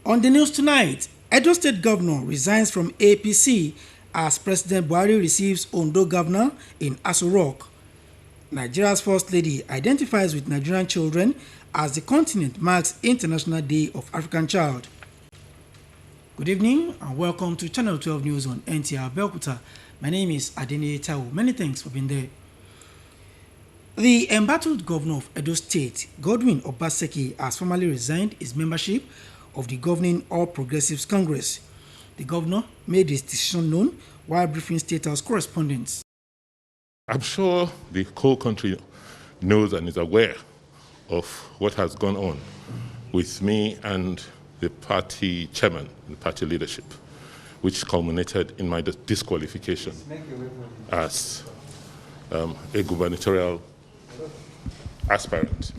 On the news tonight, Edo State Governor resigns from APC as President Buhari receives Ondo Governor in Aso Rock. Nigeria's First Lady identifies with Nigerian children as the continent marks International Day of African Child. Good evening and welcome to Channel 12 News on Nta Abeokuta. My name is Nta Abeokuta. Many thanks for being there. The embattled governor of Edo State, Godwin Obaseki, has formally resigned his membership of the governing All Progressives Congress. The governor made his decision known while briefing State House correspondents. I'm sure the whole country knows and is aware of what has gone on with me and the party chairman and party leadership, which culminated in my disqualification as a gubernatorial aspirant.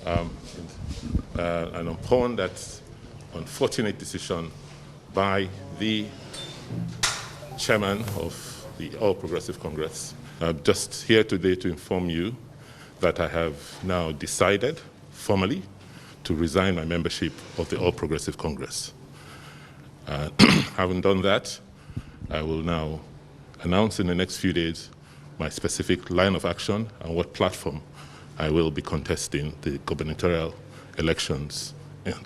And upon that unfortunate decision by the chairman of the All Progressive Congress, I'm just here today to inform you that I have now decided formally to resign my membership of the All Progressive Congress. Having done that, I will now announce in the next few days my specific line of action and what platform I will be contesting the gubernatorial elections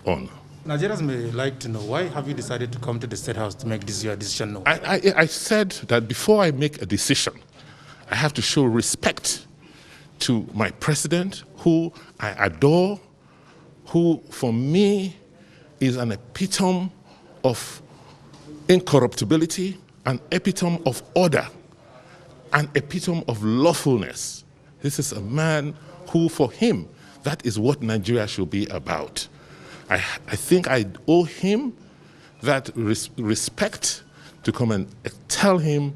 on. Nigerians may like to know, why have you decided to come to the State House to make this your decision known? I said that before I make a decision, I have to show respect to my president, who I adore, who for me is an epitome of incorruptibility, an epitome of order, an epitome of lawfulness. This is a man who, for him, that is what Nigeria should be about. I think I owe him that respect to come and tell him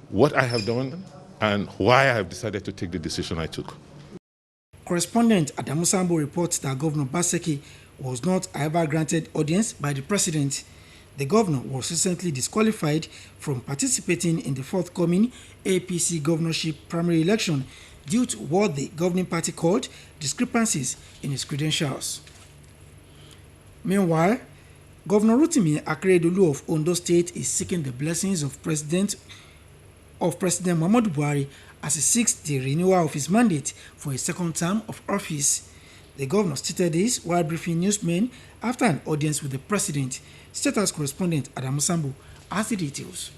what I have done and why I have decided to take the decision I took. Correspondent Adamu Sambo reports that Governor Obaseki was not ever granted audience by the president. The governor was recently disqualified from participating in the forthcoming APC governorship primary election due to what the governing party called discrepancies in his credentials. Meanwhile, Governor Rotimi Akeredolu of Ondo State is seeking the blessings of President Muhammadu Buhari as he seeks the renewal of his mandate for a second term of office. The governor stated this while briefing newsmen after an audience with the president. State House correspondent Adamu Sambo has the details.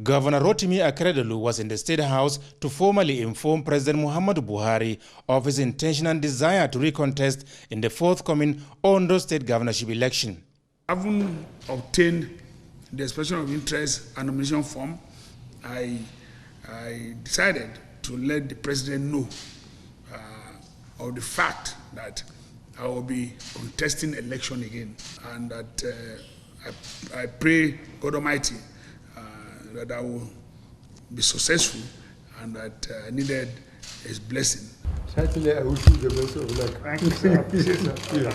Governor Rotimi Akeredolu was in the State House to formally inform President Muhammadu Buhari of his intention and desire to recontest in the forthcoming Ondo State governorship election. Having obtained the expression of interest and nomination form, I decided to let the president know of the fact that I will be contesting election again, and that I pray God Almighty that I will be successful and that I needed His blessing.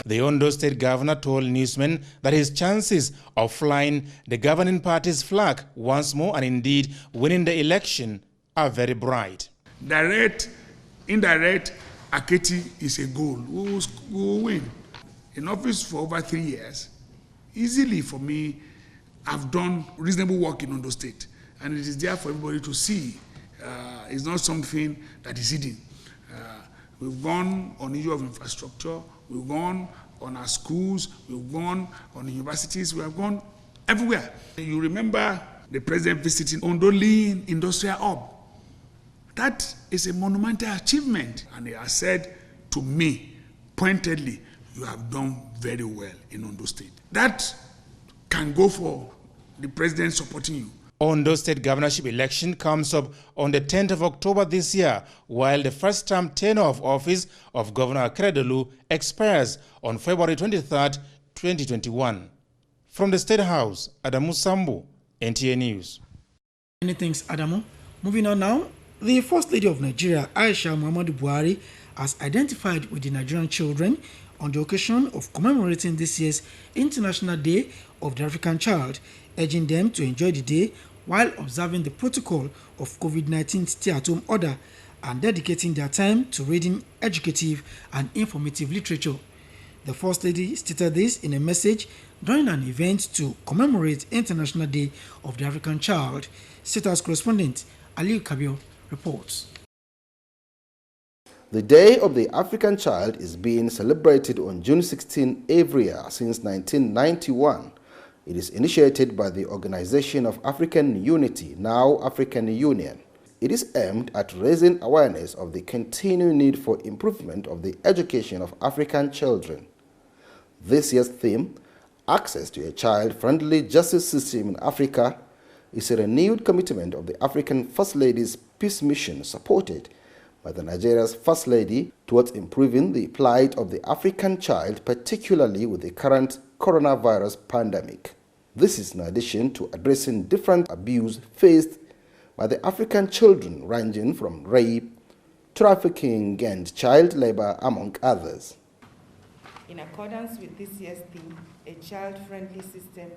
The Ondo State Governor told newsmen that his chances of flying the governing party's flag once more and indeed winning the election are very bright. Direct, indirect, Aketi is a goal. We will win. In office for over 3 years, easily for me, I've done reasonable work in Ondo State, and it is there for everybody to see. It's not something that is hidden. We've gone on the issue of infrastructure, we've gone on our schools, we've gone on the universities, we have gone everywhere. You remember the president visiting Ondo Lean Industrial Hub. That is a monumental achievement. And he has said to me, pointedly, you have done very well in Ondo State. That can go for the president supporting you. Ondo State governorship election comes up on the 10th of October this year, while the first-term tenure of office of Governor Akeredolu expires on February 23rd, 2021. From the State House, Adamu Sambo, NTA News. Many thanks, Adamu. Moving on now, the First Lady of Nigeria, Aisha Muhammadu Buhari, has identified with the Nigerian children on the occasion of commemorating this year's International Day of the African Child, urging them to enjoy the day while observing the protocol of COVID-19 stay-at-home order and dedicating their time to reading educative and informative literature. The First Lady stated this in a message during an event to commemorate International Day of the African Child. State House correspondent Nta Abeokuta reports. The Day of the African Child is being celebrated on June 16 every year since 1991. It is initiated by the Organization of African Unity, now African Union. It is aimed at raising awareness of the continuing need for improvement of the education of African children. This year's theme, Access to a Child-Friendly Justice System in Africa, is a renewed commitment of the African First Lady's Peace Mission, supported by the Nigeria's First Lady, towards improving the plight of the African child, particularly with the current coronavirus pandemic. This is in addition to addressing different abuse faced by the African children, ranging from rape, trafficking, and child labor, among others. In accordance with this year's theme, a child-friendly system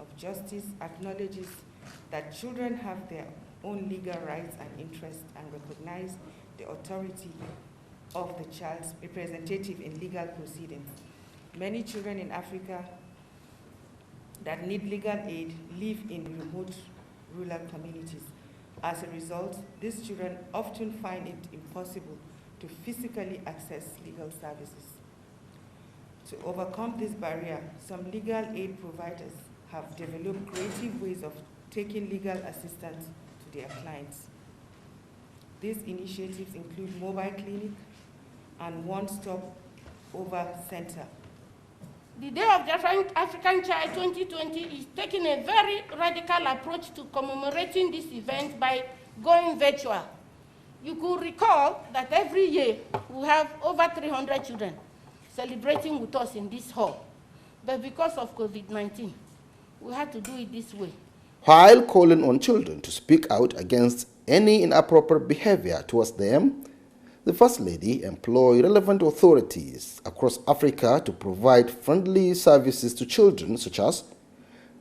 of justice acknowledges that children have their own legal rights and interests and recognize the authority of the child's representative in legal proceedings. Many children in Africa that need legal aid live in remote rural communities. As a result, these children often find it impossible to physically access legal services. To overcome this barrier, some legal aid providers have developed creative ways of taking legal assistance to their clients. These initiatives include mobile clinic and one-stop over center. The Day of the African Child 2020 is taking a very radical approach to commemorating this event by going virtual. You could recall that every year we have over 300 children celebrating with us in this hall. But because of COVID-19, we had to do it this way. While calling on children to speak out against any inappropriate behavior towards them, the First Lady employed relevant authorities across Africa to provide friendly services to children, such as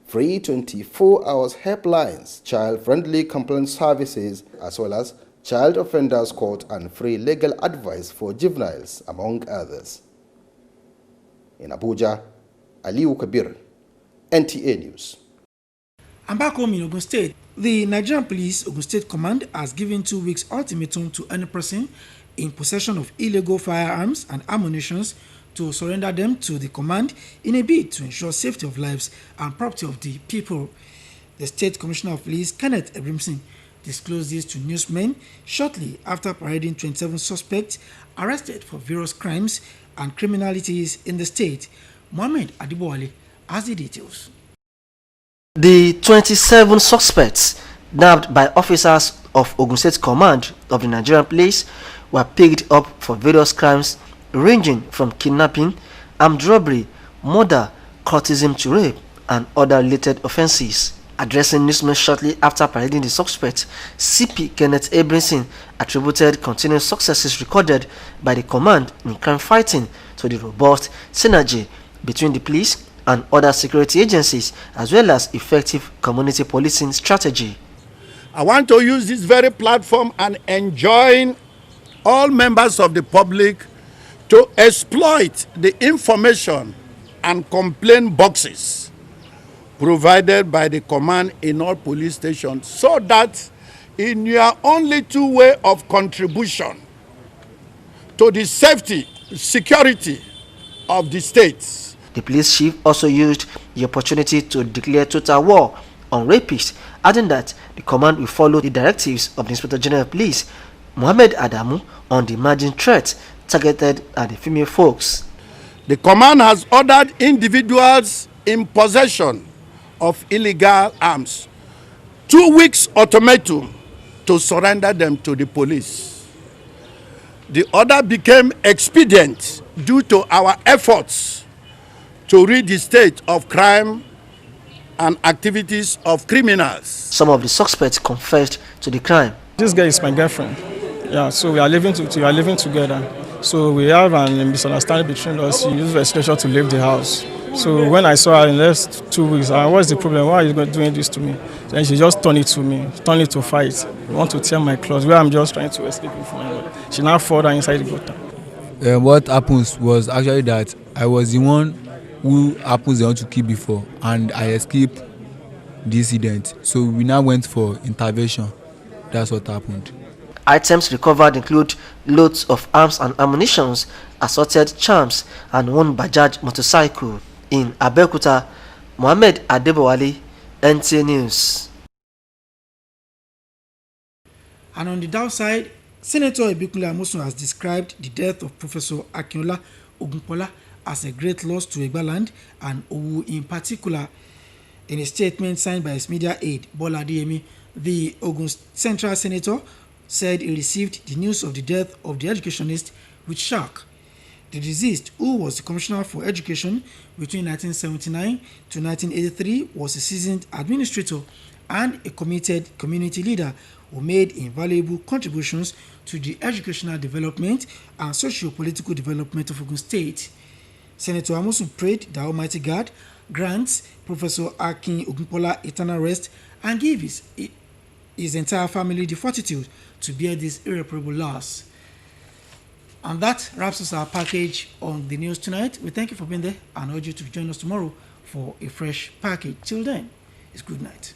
free 24-hour helplines, child-friendly complaint services, as well as child offenders court and free legal advice for juveniles, among others. In Abuja, Aliyu Kabir, NTA News. And back home in Ogun State, the Nigerian Police Ogun State Command has given 2 weeks ultimatum to any person in possession of illegal firearms and ammunition to surrender them to the command in a bid to ensure safety of lives and property of the people. The State Commissioner of Police, Kenneth Ebrimson, disclosed this to newsmen shortly after parading 27 suspects arrested for various crimes and criminalities in the state. Mohammed Adibowale has the details. The 27 suspects nabbed by officers of Ogun State Command of the Nigerian Police were picked up for various crimes ranging from kidnapping, armed robbery, murder, courtesy to rape, and other related offences. Addressing newsmen shortly after parading the suspects, CP Kenneth Ebrimson attributed continued successes recorded by the command in crime fighting to the robust synergy between the police and other security agencies, as well as effective community policing strategy. I want to use this very platform and enjoin all members of the public to exploit the information and complaint boxes provided by the command in all police stations, so that in your only two-way of contribution to the safety, security of the states. The police chief also used the opportunity to declare total war on rapists, adding that the command will follow the directives of the Inspector General of Police, Mohammed Adamu, on the emerging threat targeted at the female folks. The command has ordered individuals in possession of illegal arms 2 weeks ultimatum to surrender them to the police. The order became expedient due to our efforts to rid the state of crime and activities of criminals. Some of the suspects confessed to the crime. This guy is my girlfriend. Yeah, so we are living together. So we have a misunderstanding between us. She used registration to leave the house. So when I saw her in the last 2 weeks, what's the problem? Why are you doing this to me? Then she just turned it to me, turned it to fight. You want to tear my clothes where I'm just trying to escape from her. She now fell down inside the gutter. what happens was actually that I was the one who happens they want to kill before, and I escaped the incident. So we now went for intervention. That's what happened. Items recovered include loads of arms and ammunition, assorted charms, and one Bajaj motorcycle. In Abeokuta, Mohammed Adebowale, NTA News. And on the downside, Senator Ibikule Amosun has described the death of Professor Akinola Ogunpola as a great loss to Egbaland and Owu in particular. In a statement signed by his media aide, Bola Adeyemi, the Ogun Central Senator said he received the news of the death of the educationist with shock. The deceased, who was the Commissioner for Education between 1979 to 1983, was a seasoned administrator and a committed community leader who made invaluable contributions to the educational development and socio-political development of Ogun State. Senator Amosun prayed that Almighty God grants Professor Akin Ogunpola eternal rest and give his entire family the fortitude to bear this irreparable loss. And that wraps us our package on the news tonight. We thank you for being there and urge you to join us tomorrow for a fresh package. Till then, it's good night.